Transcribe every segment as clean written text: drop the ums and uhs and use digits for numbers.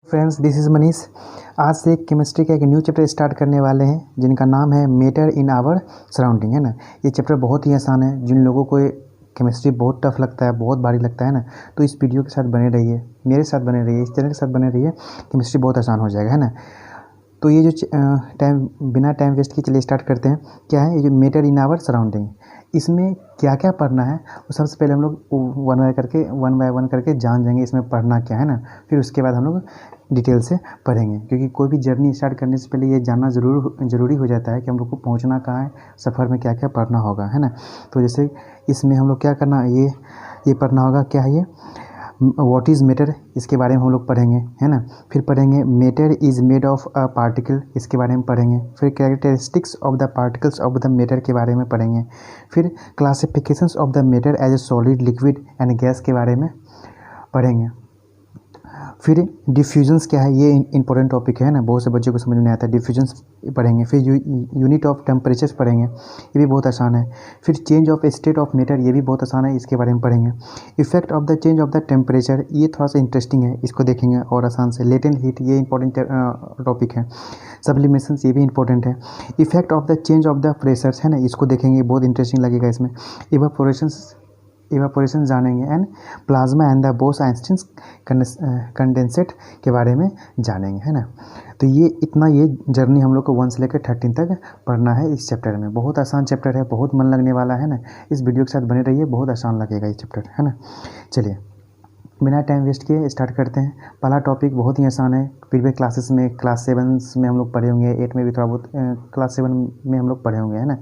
Friends, this is Manish. आज से chemistry का एक न्यू चैप्टर स्टार्ट करने वाले हैं जिनका नाम है मैटर इन आवर सराउंडिंग, है ना। ये चैप्टर बहुत ही आसान है। जिन लोगों को केमिस्ट्री बहुत टफ लगता है, बहुत भारी लगता है ना, तो इस वीडियो के साथ बने रहिए, मेरे साथ बने रहिए, इस चैनल के साथ बने रहिए। केमिस्ट्री बहुत आसान हो जाएगा, है ना। तो ये जो बिना टाइम वेस्ट किए चलिए स्टार्ट करते हैं। क्या है ये जो मैटर इन आवर सराउंडिंग, इसमें क्या क्या पढ़ना है वो सबसे पहले हम लोग वन बाय वन करके जान जाएंगे इसमें पढ़ना क्या है ना। फिर उसके बाद हम लोग डिटेल से पढ़ेंगे, क्योंकि कोई भी जर्नी स्टार्ट करने से पहले ये जानना ज़रूरी हो जाता है कि हम लोग को पहुंचना कहाँ है, सफ़र में क्या क्या पढ़ना होगा, है ना। तो जैसे इसमें हम लोग क्या करना, ये पढ़ना होगा। क्या है ये व्हाट इज़ मैटर, इसके बारे में हम लोग पढ़ेंगे, है ना। फिर पढ़ेंगे matter is made of a particle, इसके बारे में पढ़ेंगे। फिर characteristics of the particles of the matter के बारे में पढ़ेंगे। फिर classifications of the matter as a solid, liquid and gas के बारे में पढ़ेंगे। फिर डिफ्यूजन्स क्या है, ये इंपॉर्टेंट टॉपिक है ना, बहुत से बच्चों को समझ में नहीं आता है। डिफ्यूजन्स पढ़ेंगे। फिर यूनिट ऑफ टेम्परेचर पढ़ेंगे, ये भी बहुत आसान है। फिर change of state of matter, ये भी बहुत आसान है, इसके बारे में पढ़ेंगे। Effect of the change of the temperature, ये थोड़ा सा इंटरेस्टिंग है, इसको देखेंगे और आसान से। लेटेंट हीट, ये इंपॉर्टेंट टॉपिक है। सब्लिमेशंस, ये भी इंपॉर्टेंट है। Effect of the change of the pressures, है ना, इसको देखेंगे, बहुत इंटरेस्टिंग लगेगा इसमें। इवापोरेशन जानेंगे। And plasma and the Bose-Einstein condensate के बारे में जानेंगे, है ना। तो ये जर्नी हम लोग को 1 से लेकर 13 तक पढ़ना है इस चैप्टर में। बहुत आसान चैप्टर है, बहुत मन लगने वाला है ना। इस वीडियो के साथ बने रहिए, बहुत आसान लगेगा ये चैप्टर, है ना। चलिए बिना टाइम वेस्ट किए स्टार्ट करते हैं। पहला टॉपिक बहुत ही आसान है, प्रीवियस क्लासेस में क्लास 7 में हम लोग पढ़े होंगे, 8 में भी थोड़ा बहुत क्लास 7 में हम लोग पढ़े होंगे, है ना।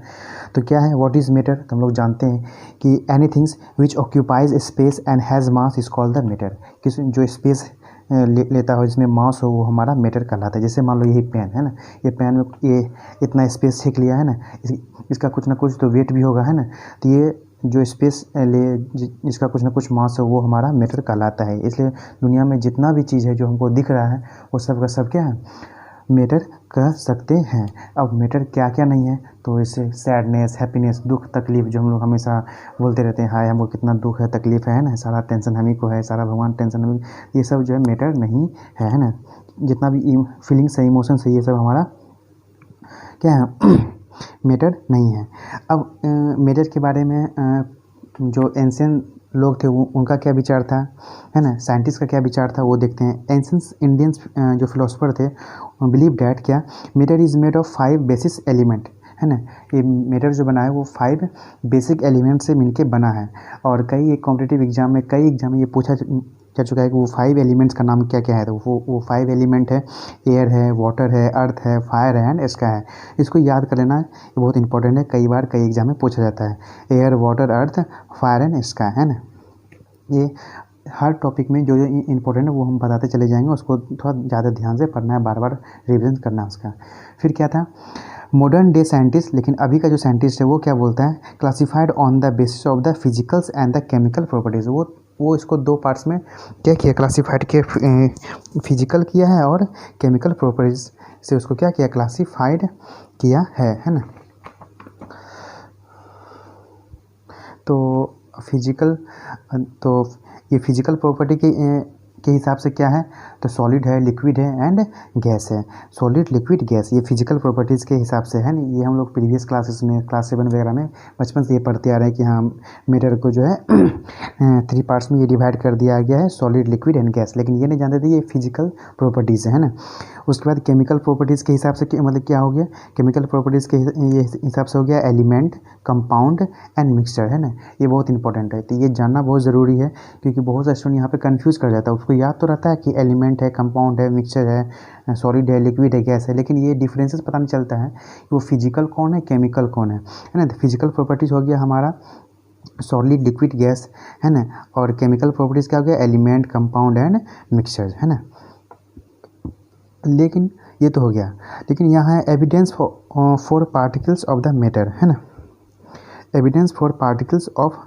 तो क्या है व्हाट इज़ मैटर, तो हम लोग जानते हैं कि anythings which occupies space and has mass is called the matter. किस जो स्पेस लेता हो, जिसमें मास हो, वो हमारा मैटर कहलाता है। जैसे मान लो यही पेन है ना, ये पेन में ये इतना स्पेस छीक लिया है ना, इसका कुछ ना कुछ तो वेट भी होगा, है ना। तो ये जो स्पेस जिसका कुछ ना कुछ मास है, वो हमारा मैटर कहलाता है। इसलिए दुनिया में जितना भी चीज़ है जो हमको दिख रहा है, वो सब का सब क्या है, मैटर कह सकते हैं। अब मैटर क्या क्या नहीं है, तो इससे सैडनेस, हैप्पीनेस, दुख, तकलीफ, जो हम लोग हमेशा बोलते रहते हैं, हाय हमको कितना दुख है, तकलीफ है ना, सारा टेंशन हम ही को है, सारा भगवान टेंशन हम ही, ये सब जो है मैटर नहीं है ना। जितना भी फीलिंग्स है, इमोशंस है, ये सब हमारा क्या है, मैटर नहीं है। अब मैटर के बारे में जो एंशिएंट लोग थे, वो उनका क्या विचार था, है ना, साइंटिस्ट का क्या विचार था, वो देखते हैं। एंशिएंट इंडियंस जो फिलोसोफर थे, बिलीव डैट क्या matter is made of 5 basis element, है ना। ये मैटर जो बना है वो 5 बेसिक एलिमेंट से मिलके बना है। और कई कॉम्पिटिटिव एग्जाम में ये पूछा जा चुका है कि वो 5 एलिमेंट्स का नाम क्या क्या है। तो वो 5 एलिमेंट है, एयर है, वाटर है, अर्थ है, फायर है एंड स्काई है। इसको याद कर लेना, ये बहुत इंपॉर्टेंट है, कई बार कई एग्जाम में पूछा जाता है। Air, water, earth, fire and sky, है ना। ये हर टॉपिक में जो इंपॉर्टेंट है वो हम बताते चले जाएंगे, उसको थोड़ा ज़्यादा ध्यान से पढ़ना है, बार बार रिविजन करना है उसका। फिर क्या था, मॉडर्न डे साइंटिस्ट, लेकिन अभी का जो साइंटिस्ट है वो क्या बोलता है, classified on the basis of the physicals and the chemical properties. वो इसको 2 पार्ट्स में क्या किया, क्लासिफाइड किया, फिजिकल किया है और केमिकल प्रॉपर्टीज़ से उसको क्या किया, क्लासिफाइड किया है ना। तो ये फिजिकल प्रॉपर्टी के हिसाब से क्या है, तो सॉलिड है, लिक्विड है एंड गैस है। सॉलिड, लिक्विड, गैस, ये फिजिकल प्रॉपर्टीज़ के हिसाब से है ना। ये हम लोग प्रीवियस क्लासेस में क्लास 7 वगैरह में बचपन से ये पढ़ते आ रहे हैं कि हाँ मैटर को जो है 3 पार्ट्स में ये डिवाइड कर दिया गया है, सॉलिड, लिक्विड एंड गैस। लेकिन ये नहीं जानते थे ये फिजिकल प्रॉपर्टीज़ है ना। उसके बाद केमिकल प्रॉपर्टीज़ के हिसाब से मतलब क्या हो गया, केमिकल प्रॉपर्टीज़ के हिसाब से हो गया एलिमेंट, कंपाउंड एंड मिक्सचर, है ना। ये बहुत इंपॉर्टेंट है, तो ये जानना बहुत ज़रूरी है, क्योंकि बहुत सा स्टूडेंट यहाँ पे कंफ्यूज कर जाता है। उसको याद तो रहता है कि एलिमेंट है, कंपाउंड है, मिक्सचर है, सॉलिड है, लिक्विड है, गैस है, लेकिन ये डिफरेंसेस पता नहीं चलता है कि वो फिजिकल कौन है, केमिकल कौन है ना। तो फिजिकल प्रॉपर्टीज़ हो गया हमारा सॉलिड, लिक्विड, गैस, है ना। और केमिकल प्रॉपर्टीज़ क्या हो गया, एलिमेंट, कंपाउंड एंड मिक्सचर, है ना। लेकिन ये तो हो गया, लेकिन यहाँ है evidence for particles of the matter, है ना। Evidence for particles of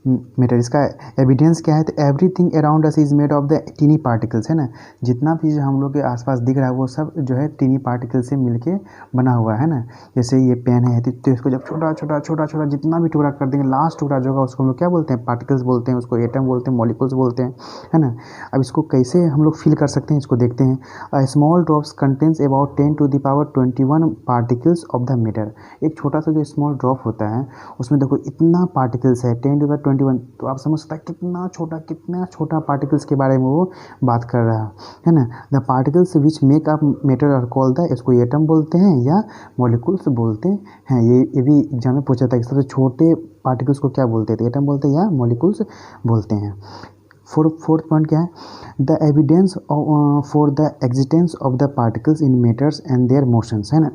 matter. इसका एविडेंस क्या है, तो everything around us is made of the tiny particles, है ना, जितना भी हम लोग के आसपास दिख रहा है वो सब जो है टीनी पार्टिकल से मिलके बना हुआ है ना। जैसे ये पेन है तो इसको जब छोटा छोटा छोटा छोटा जितना भी टुकड़ा कर देंगे, लास्ट टुकड़ा जो होगा उसको हम लोग क्या बोलते हैं, पार्टिकल्स बोलते हैं, उसको एटम बोलते हैं, मॉलिक्यूल्स बोलते हैं, है ना। अब इसको कैसे हम लोग फील कर सकते हैं, इसको देखते हैं। A small drops contains about 10⁻21 particles of the matter. एक छोटा सा जो स्मॉल ड्रॉप होता है उसमें देखो इतना पार्टिकल्स है 10⁻21, तो आप समझ सकते हैं कितना छोटा पार्टिकल्स के बारे में वो बात कर रहा है ना। The particles which make up matter are called the, इसको एटम बोलते हैं या मॉलिक्यूल्स बोलते हैं। ये भी एग्जाम में पूछा था कि सबसे छोटे पार्टिकल्स को क्या बोलते थे, एटम बोलते हैं या मॉलिक्यूल्स बोलते हैं। फोर्थ पॉइंट क्या है, the evidence for the existence of the particles in matters and their motions, है ना,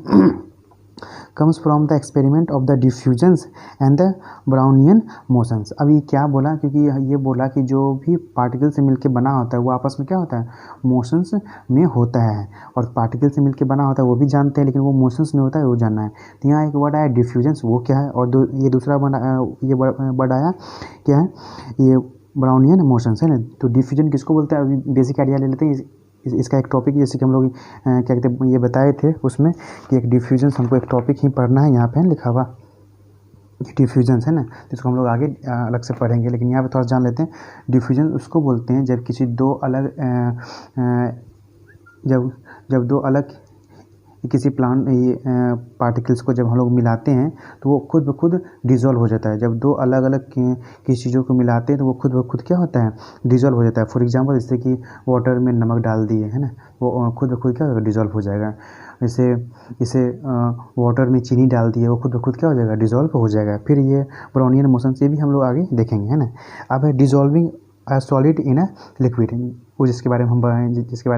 comes from the experiment of the diffusions and the Brownian motions. अब ये क्या बोला, क्योंकि ये बोला कि जो भी पार्टिकल से मिलके बना होता है वो आपस में क्या होता है, मोशंस में होता है। और पार्टिकल से मिलके बना होता है वो भी जानते हैं, लेकिन वो मोशंस में होता है वो जानना है। तो यहाँ एक वर्ड आया डिफ्यूजन्स, वो क्या है, और ये दूसरा वर्ड आया क्या है, ये ब्राउनियन मोशंस, है ना। तो डिफ्यूजन किसको बोलते हैं, अभी बेसिक आइडिया ले लेते हैं। इसका एक टॉपिक जैसे कि हम लोग क्या कहते हैं ये बताए थे उसमें कि एक डिफ्यूजन हमको एक टॉपिक ही पढ़ना है, यहाँ पे लिखा हुआ डिफ्यूजन्स, है ना, जिसको हम लोग आगे अलग से पढ़ेंगे, लेकिन यहाँ पे थोड़ा जान लेते हैं। डिफ्यूजन उसको बोलते हैं जब किसी दो अलग जब दो अलग किसी प्लांट पार्टिकल्स को जब हम लोग मिलाते हैं तो वो खुद ब खुद डिज़ोल्व हो जाता है। जब दो अलग अलग किसी चीज़ों को मिलाते हैं तो वो खुद ब खुद क्या होता है, डिज़ोल्व हो जाता है। फॉर एग्जांपल जैसे कि वाटर में नमक डाल दिए, है ना, वो खुद ब खुद क्या होगा, डिज़ोल्व हो जाएगा। जैसे वाटर में चीनी डाल दी है, वो खुद ब खुद क्या हो जाएगा, डिज़ोल्व हो जाएगा। फिर ये ब्राउनियन मोशन से भी हम लोग आगे देखेंगे, है ना। अब है डिज़ोल्विंग a solid in a liquid, वो जिसके बारे में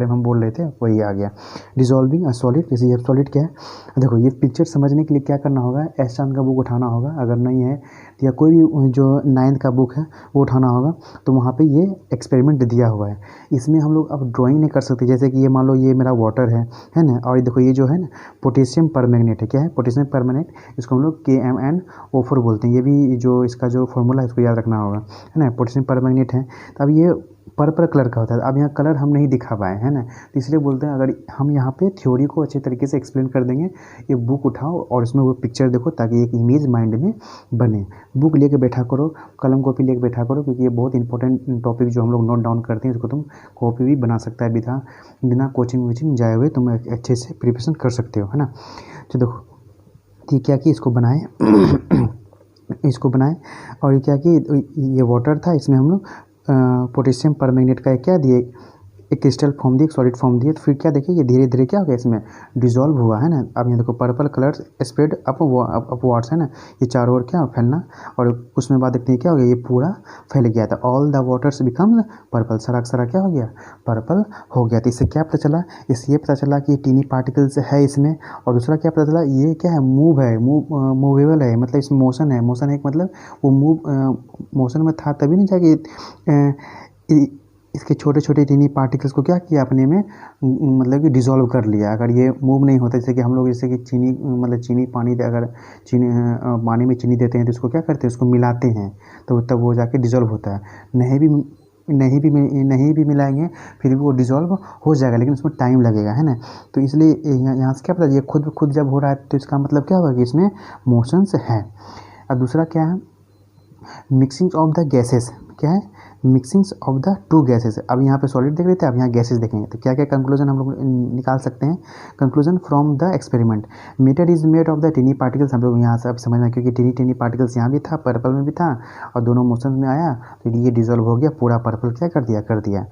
हम बोल रहे थे वही आ गया, डिज़ोल्विंग अ सॉलिड। जैसे ये सॉलिड क्या है, देखो ये पिक्चर समझने के लिए क्या करना होगा, एस चांद का बुक उठाना होगा, अगर नहीं है तो या कोई भी जो 9th का बुक है वो उठाना होगा। तो वहाँ पे ये एक्सपेरिमेंट दिया हुआ है। इसमें हम लोग अब ड्राइंग नहीं कर सकते, जैसे कि ये मान लो ये मेरा वाटर है ना, और देखो ये जो है ना पोटेशियम परमैंगनेट है, क्या है, पोटेशियम परमैंगनेट, इसको हम लोग KMnO4 बोलते हैं। ये भी जो इसका जो फॉर्मूला है इसको याद रखना होगा, है ना, पोटेशियम परमैंगनेट है। तो अब ये पर्पल कलर का होता है। अब यहाँ कलर हम नहीं दिखा पाए, है ना, तो इसलिए बोलते हैं अगर हम यहाँ पे थ्योरी को अच्छे तरीके से एक्सप्लेन कर देंगे, ये बुक उठाओ और इसमें वो पिक्चर देखो ताकि एक इमेज माइंड में बने। बुक लेके बैठा करो, कलम कॉपी लेके बैठा करो, क्योंकि ये बहुत इंपॉर्टेंट टॉपिक जो हम लोग नोट डाउन करते हैं इसको तुम कॉपी भी बना सकता है, बिना कोचिंग वोचिंग जाए हुए तुम अच्छे से प्रिपरेशन कर सकते हो, है ना। तो देखो ये क्या कि इसको बनाए और ये क्या कि ये वाटर था, इसमें हम लोग पोटेशियम परमैंगनेट का क्या दिए, एक क्रिस्टल फॉर्म दिए, एक सॉलिड फॉर्म दिए। तो फिर क्या देखिए ये धीरे धीरे क्या हो गया, इसमें डिज़ोल्व हुआ, है ना। अब यहाँ देखो पर्पल कलर स्प्रेड अपवर्ड्स, है ना, ये चारों ओर क्या फैलना, और उसमें बाद देखते हैं क्या हो गया, ये पूरा फैल गया था। All the waters become purple, सारा क्या हो गया, पर्पल हो गया। तो इससे क्या पता चला, इससे ये पता चला कि टीनी पार्टिकल्स है इसमें। और दूसरा क्या पता चला, ये क्या है, मूवेबल है, मतलब इसमें मोशन है एक, मतलब वो मोशन में था तभी नहीं जाके इसके छोटे छोटे टीनी पार्टिकल्स को क्या किया अपने में, मतलब कि डिज़ोल्व कर लिया। अगर ये मूव नहीं होता, जैसे कि हम लोग जैसे कि चीनी पानी अगर पानी में चीनी देते हैं तो इसको क्या करते हैं, उसको मिलाते हैं तो तब वो जाके डिज़ोल्व होता है। नहीं भी मिलाएंगे फिर भी वो डिज़ोल्व हो जाएगा, लेकिन उसमें टाइम लगेगा, है ना। तो इसलिए यहाँ से क्या पता, ये खुद जब हो रहा है तो इसका मतलब क्या होगा कि इसमें मोशंस है। और दूसरा क्या है, मिक्सिंग ऑफ द गैसेस, क्या है, मिक्सिंग्स ऑफ द टू गैसेस। अब यहाँ पे सॉलिड देख रहे थे, अब यहाँ गैसेस देखेंगे तो क्या क्या कंक्लूजन हम लोग निकाल सकते हैं। Conclusion from the experiment, matter is made of the tiny particles. हम लोग यहाँ से अब समझना, क्योंकि टीनी पार्टिकल्स यहाँ भी था, पर्पल में भी था, और दोनों मोशन में आया तो ये डिजोल्व हो गया, पूरा पर्पल क्या कर दिया।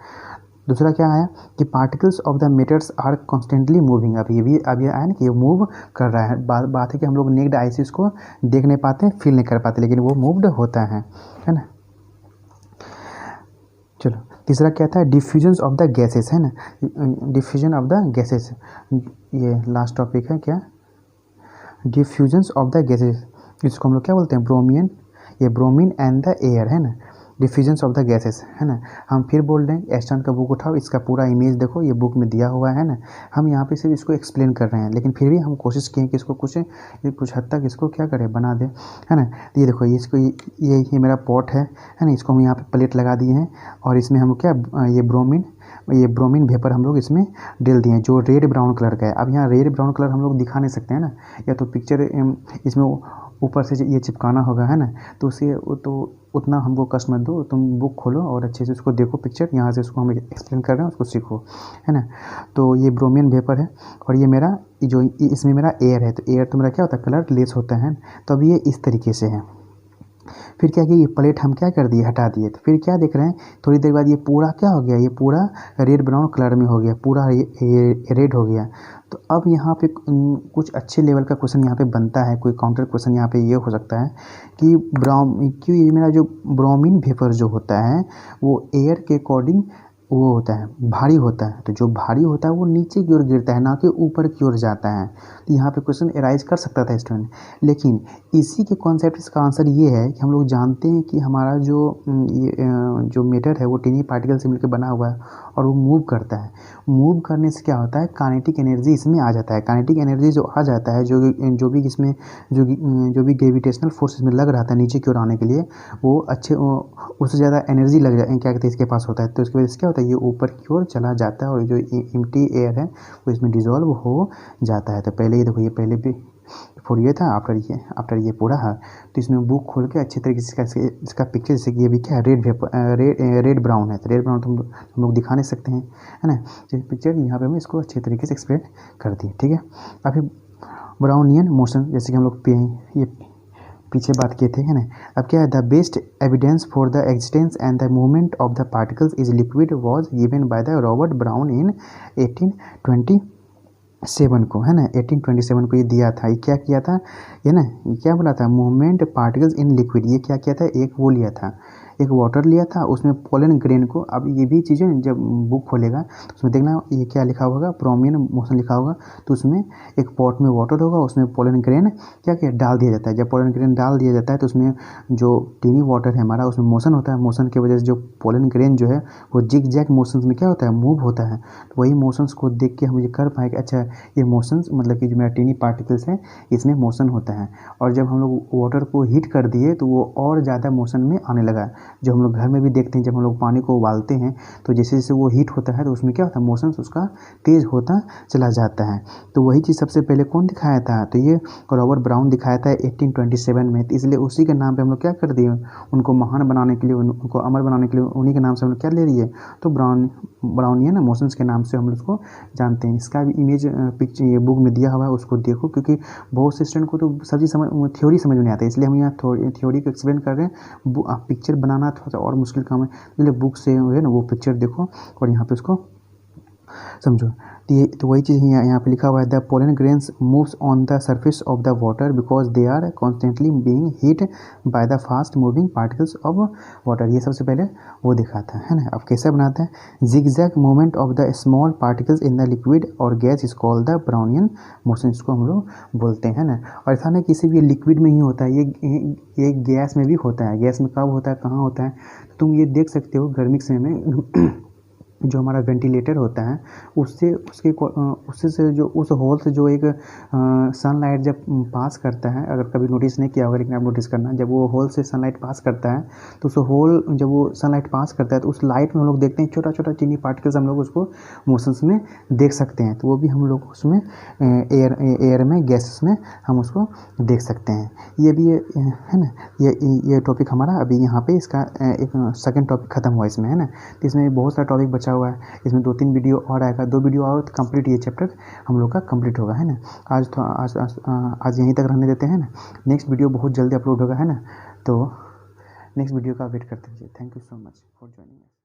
दूसरा क्या आया कि particles of the matters are constantly moving. अब ये आया ना कि ये मूव कर रहा है। बात है कि हम लोग नेक्ड आई से इसको देख नहीं पाते, फील नहीं कर पाते, लेकिन वो मूव्ड होता है ना। चलो तीसरा क्या था, डिफ्यूजन्स ऑफ द गैसेस, है ना, डिफ्यूजन ऑफ द गैसेस, ये लास्ट टॉपिक है क्या, डिफ्यूजन्स ऑफ द गैसेस, इसको हम लोग क्या बोलते हैं, ब्रोमीन एंड द एयर, है ना। डिफ्यूजन्स ऑफ द गैसेस, है ना। हम फिर बोल रहे हैं एस्टर्न का बुक उठाओ, इसका पूरा इमेज देखो, ये बुक में दिया हुआ है ना। हम यहाँ पे सिर्फ इसको एक्सप्लेन कर रहे हैं, लेकिन फिर भी हम कोशिश किए कि इसको कुछ हद तक इसको क्या करें, बना दें, है ना। ये देखो इसको ये मेरा पॉट है ना। इसको हम यहाँ पे प्लेट लगा दिए हैं और इसमें हम क्या ये ब्रोमीन वेपर हम लोग इसमें डाल दिए हैं जो रेड ब्राउन कलर का है। अब यहाँ रेड ब्राउन कलर हम लोग दिखा नहीं सकते हैं ना, या तो पिक्चर इसमें ऊपर से ये चिपकाना होगा, है ना। तो उसे तो उतना हमको कष्ट मत दो, तुम बुक खोलो और अच्छे से उसको देखो पिक्चर, यहाँ से उसको हम एक्सप्लेन कर रहे हैं, उसको सीखो, है ना। तो ये ब्रोमीन वेपर है और ये मेरा जो इसमें मेरा एयर है। तो एयर तो मेरा क्या होता है, कलर लेस होता है। तो अब ये इस तरीके से है। फिर क्या किया, ये प्लेट हम क्या कर दिए, हटा दिए। तो फिर क्या देख रहे हैं, थोड़ी देर बाद ये पूरा क्या हो गया, ये पूरा रेड ब्राउन कलर में हो गया, पूरा ये रेड हो गया। तो अब यहाँ पे कुछ अच्छे लेवल का क्वेश्चन यहाँ पे बनता है, कोई काउंटर क्वेश्चन यहाँ पे ये हो सकता है कि क्यों ये मेरा जो ब्रोमीन वेपर जो होता है वो एयर के अकॉर्डिंग वो होता है, भारी होता है। तो जो भारी होता है वो नीचे की ओर गिरता है, ना कि ऊपर की ओर जाता है। तो यहाँ पे क्वेश्चन एराइज कर सकता था स्टूडेंट, लेकिन इसी के कॉन्सेप्ट इसका आंसर ये है कि हम लोग जानते हैं कि हमारा जो मैटर है वो टीनी पार्टिकल से मिलकर बना हुआ है और वो मूव करता है। मूव करने से क्या होता है, काइनेटिक एनर्जी इसमें आ जाता है। काइनेटिक एनर्जी जो आ जाता है, जो भी इसमें जो भी ग्रेविटेशनल फोर्स इसमें लग रहा था नीचे की ओर आने के लिए, वो अच्छे उससे ज़्यादा एनर्जी लग जाए, क्या कहते हैं, इसके पास होता है। तो इसकी वजह से क्या होता है, ये ऊपर की ओर चला जाता है और जो एम्प्टी एयर है वो इसमें डिजॉल्व हो जाता है। तो पहले ये देखो, ये पहले भी फोर ये था, आफ्टर ये पूरा है। तो इसमें बुक खोल के अच्छे तरीके से इसका पिक्चर, जैसे कि ये भी क्या है, रेड ब्राउन है। तो रेड ब्राउन तो हम लोग दिखा नहीं सकते हैं, है ना। तो पिक्चर यहाँ पे हम इसको अच्छे तरीके से एक्सप्लेन कर दिए, ठीक है। अभी ब्राउनियन मोशन, जैसे कि हम लोग ये पीछे बात किए थे, है ना। अब क्या है, the best evidence for the existence and the movement of the particles is liquid was given by the Robert brown इन 1827 को, है ना। 1827 को ये दिया था। ये क्या किया था, ये ना, ये क्या बोला था, मूवमेंट पार्टिकल्स इन लिक्विड। ये क्या किया था, एक वो लिया था, एक वाटर लिया था, उसमें पोलन ग्रेन को। अब ये भी चीज़ें जब बुक खोलेगा तो उसमें देखना ये क्या लिखा होगा, ब्रोमीन मोशन लिखा होगा। तो उसमें एक पॉट में वाटर होगा, उसमें पोलन ग्रेन क्या क्या डाल दिया जाता है। जब पोलन ग्रेन डाल दिया जाता है तो उसमें जो टीनी वाटर है हमारा, उसमें मोशन होता है। मोशन की वजह से जो पोलन ग्रेन जो है वो जिग जैग मोशंस में क्या होता है, मूव होता है। तो वही मोशंस को देख के हम ये कर पाए कि अच्छा ये मोशंस मतलब कि जो मेरा टीनी पार्टिकल्स है इसमें मोशन होता है। और जब हम लोग वाटर को हीट कर दिए तो वो और ज़्यादा मोशन में आने लगा। जो हम लोग घर में भी देखते हैं, जब हम लोग पानी को उबालते हैं तो जैसे जैसे वो हीट होता है तो उसमें क्या होता है, मोशन उसका तेज़ होता चला जाता है। तो वही चीज़ सबसे पहले कौन दिखाया था, तो ये रॉबर्ट ब्राउन दिखाया था 1827 में। तो इसलिए उसी के नाम पे हम लोग क्या कर दिए, उनको महान बनाने के लिए, उनको अमर बनाने के लिए उन्हीं के नाम से हम लोग क्या ले लिए, तो ब्राउनियन मोशंस के नाम से हम लोग उसको जानते हैं। इसका भी इमेज पिक्चर ये बुक में दिया हुआ है, उसको देखो, क्योंकि बहुत से स्टूडेंट को तो सब्जी थ्योरी समझ में नहीं आता है, इसलिए हम यहाँ थ्योरी को एक्सप्लेन कर रहे हैं। पिक्चर बनाना थोड़ा सा और मुश्किल काम है, इसलिए बुक से है ना वो पिक्चर देखो और यहाँ पे उसको समझो। तो वही चीज़ यहाँ पे लिखा हुआ है, the pollen grains moves on the surface of the water because they are constantly being hit by the fast moving particles of water. ये सबसे पहले वो दिखाता है ना। अब कैसे बनाता है, zigzag movement of the small particles in the liquid और gas is called the Brownian motion, इसको हम लोग बोलते हैं ना। और ऐसा नहीं किसी भी लिक्विड में ही होता है, ये गैस में भी होता है। गैस में कब होता है, कहाँ होता है, तुम ये देख सकते हो गर्मी के समय में जो हमारा वेंटिलेटर होता है उससे से जो उस होल से जो एक सनलाइट जब पास करता है, अगर कभी नोटिस नहीं किया होगा लेकिन आप नोटिस करना, जब वो होल से सनलाइट पास करता है तो उस होल जब वो सनलाइट पास करता है तो उस लाइट में हम लोग देखते हैं छोटा छोटा चीनी पार्टिकल्स, हम लोग उसको मोशंस में देख सकते हैं। तो वो भी हम लोग उसमें एयर में गैसेस में हम उसको देख सकते हैं। ये भी है ना, ये टॉपिक हमारा अभी यहाँ पे इसका एक सेकेंड टॉपिक खत्म हुआ इसमें, है ना। तो इसमें बहुत सारा टॉपिक बचा हुआ है, इसमें 2-3 वीडियो और आएगा, 2 वीडियो और तो कंप्लीट ये चैप्टर हम लोग का कंप्लीट होगा, है ना। आज यहीं तक रहने देते हैं ना, नेक्स्ट वीडियो बहुत जल्दी अपलोड होगा, है ना। तो नेक्स्ट वीडियो का वेट करते रहिए। Thank you so much for joining.